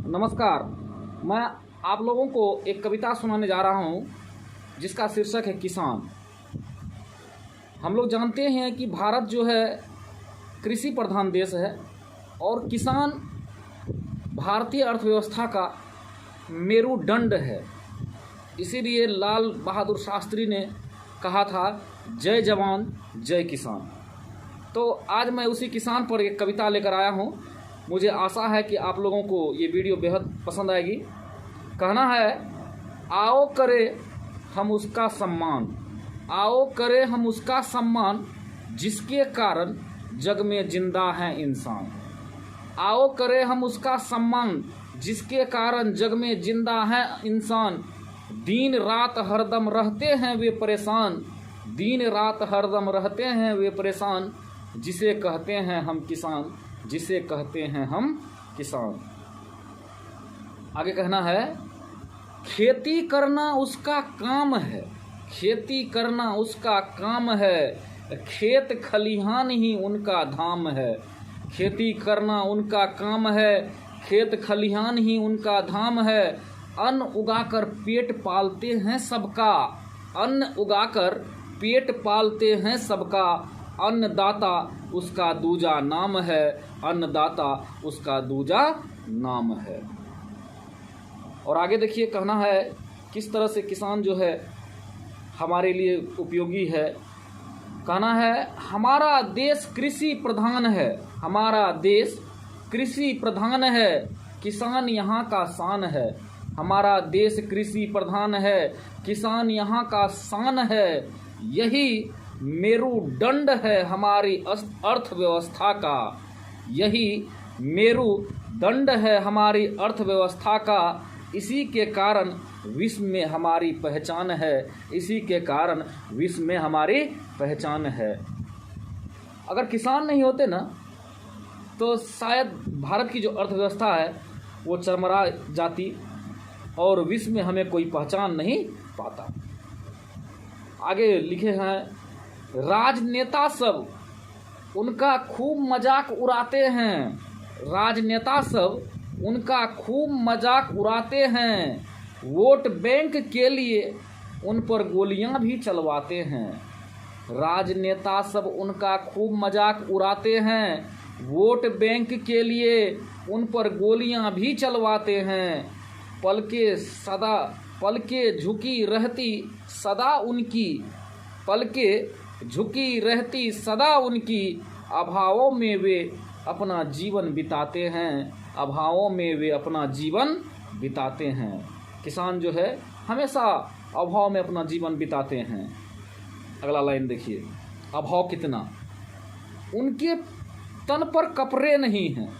नमस्कार। मैं आप लोगों को एक कविता सुनाने जा रहा हूँ जिसका शीर्षक है किसान। हम लोग जानते हैं कि भारत जो है कृषि प्रधान देश है और किसान भारतीय अर्थव्यवस्था का मेरुदंड है। इसीलिए लाल बहादुर शास्त्री ने कहा था, जय जवान जय किसान। तो आज मैं उसी किसान पर एक कविता लेकर आया हूँ। मुझे आशा है कि आप लोगों को ये वीडियो बेहद पसंद आएगी। कहना है, आओ करें हम उसका सम्मान, आओ करें हम उसका सम्मान, जिसके कारण जग में जिंदा है इंसान। आओ करें हम उसका सम्मान, जिसके कारण जग में जिंदा है इंसान। दिन रात हरदम रहते हैं वे परेशान, दिन रात हरदम रहते हैं वे परेशान, जिसे कहते हैं हम किसान, जिसे कहते हैं हम किसान। आगे कहना है, खेती करना उसका काम है, खेती करना उसका काम है, खेत खलिहान ही उनका धाम है। खेती करना उनका काम है, खेत खलिहान ही उनका धाम है। अन्न उगाकर पेट पालते हैं सबका, अन्न उगाकर पेट पालते हैं सबका। अन्नदाता उसका दूजा नाम है, अन्नदाता उसका दूजा नाम है। और आगे देखिए, कहना है किस तरह से किसान जो है हमारे लिए उपयोगी है। कहना है, हमारा देश कृषि प्रधान है, हमारा देश कृषि प्रधान है, किसान यहाँ का शान है। हमारा देश कृषि प्रधान है, किसान यहाँ का शान है। यही मेरुदंड है हमारी अर्थव्यवस्था का, यही मेरुदंड है हमारी अर्थव्यवस्था का। इसी के कारण विश्व में हमारी पहचान है, इसी के कारण विश्व में हमारी पहचान है। अगर किसान नहीं होते ना तो शायद भारत की जो अर्थव्यवस्था है वो चरमरा जाती और विश्व में हमें कोई पहचान नहीं पाता। आगे लिखे हैं, राजनेता सब उनका खूब मजाक उड़ाते हैं, राजनेता सब उनका खूब मजाक उड़ाते हैं। वोट बैंक के लिए उन पर गोलियां भी चलवाते हैं, राजनेता सब उनका खूब मजाक उड़ाते हैं। वोट बैंक के लिए उन पर गोलियां भी चलवाते हैं। पलके झुकी रहती सदा उनकी, पलके झुकी रहती सदा उनकी। अभावों में वे अपना जीवन बिताते हैं, अभावों में वे अपना जीवन बिताते हैं। किसान जो है हमेशा अभाव में अपना जीवन बिताते हैं। अगला लाइन देखिए, अभाव कितना, उनके तन पर कपड़े नहीं हैं,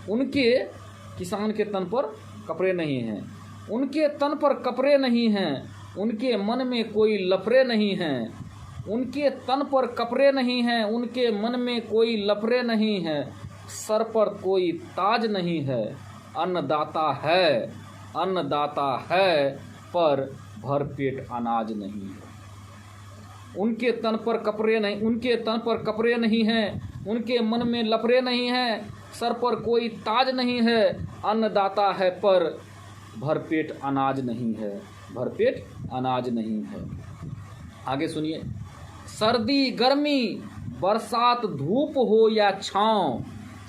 उनके किसान के तन पर कपड़े नहीं हैं, उनके तन पर कपड़े नहीं हैं, उनके मन में कोई लफड़े नहीं हैं, उनके तन पर कपड़े नहीं हैं, उनके मन में कोई लफड़े नहीं हैं। सर पर कोई ताज नहीं है, अन्नदाता है, अन्नदाता है, पर भरपेट अनाज नहीं है। उनके तन पर कपड़े नहीं, उनके तन पर कपड़े नहीं हैं, उनके मन में लफड़े नहीं हैं, सर पर कोई ताज नहीं है, अन्नदाता है पर भरपेट अनाज नहीं है, भरपेट अनाज नहीं है। आगे सुनिए, सर्दी गर्मी बरसात धूप हो या छाँव,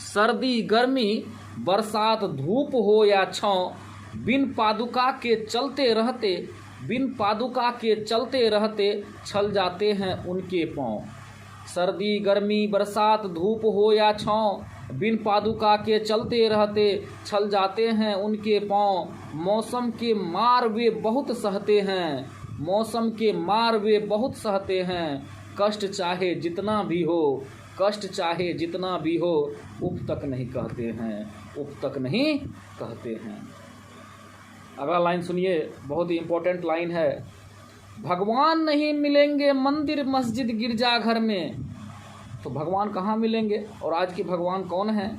सर्दी गर्मी बरसात धूप हो या छाँव, बिन पादुका के चलते रहते, बिन पादुका के चलते रहते, छल जाते हैं उनके पाँव। सर्दी गर्मी बरसात धूप हो या छाँव, बिन पादुका के चलते रहते, छल जाते हैं उनके पाँव। मौसम के मार वे बहुत सहते हैं, मौसम के मार वे बहुत सहते हैं। कष्ट चाहे जितना भी हो, कष्ट चाहे जितना भी हो, उप तक नहीं कहते हैं, उप तक नहीं कहते हैं। अगला लाइन सुनिए, बहुत ही इम्पोर्टेंट लाइन है। भगवान नहीं मिलेंगे मंदिर मस्जिद गिरजाघर में। तो भगवान कहाँ मिलेंगे और आज के भगवान कौन हैं?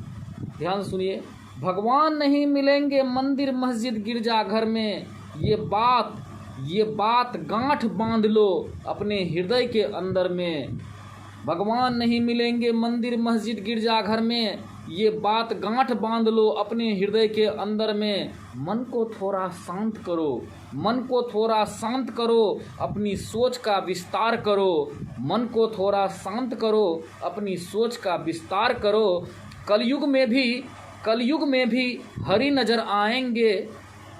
ध्यान से सुनिए, भगवान नहीं मिलेंगे मंदिर मस्जिद गिरजाघर में। ये बात गांठ बांध लो अपने हृदय के अंदर में। भगवान नहीं मिलेंगे मंदिर मस्जिद गिरजाघर में, ये बात गांठ बांध लो अपने हृदय के अंदर में। मन को थोड़ा शांत करो, मन को थोड़ा शांत करो, अपनी सोच का विस्तार करो। मन को थोड़ा शांत करो, अपनी सोच का विस्तार करो। कलयुग में भी हरि नजर आएंगे,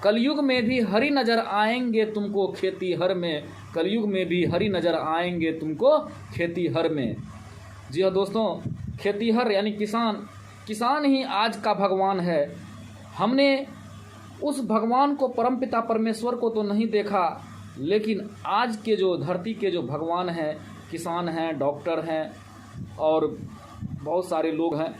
कलयुग में भी हरि नजर आएंगे तुमको खेती हर में। कलयुग में भी हरि नजर आएंगे तुमको खेती हर में। जी हाँ दोस्तों, खेतीहर यानी किसान ही आज का भगवान है। हमने उस भगवान को, परमपिता परमेश्वर को तो नहीं देखा, लेकिन आज के जो धरती के जो भगवान हैं, किसान हैं, डॉक्टर हैं और बहुत सारे लोग हैं,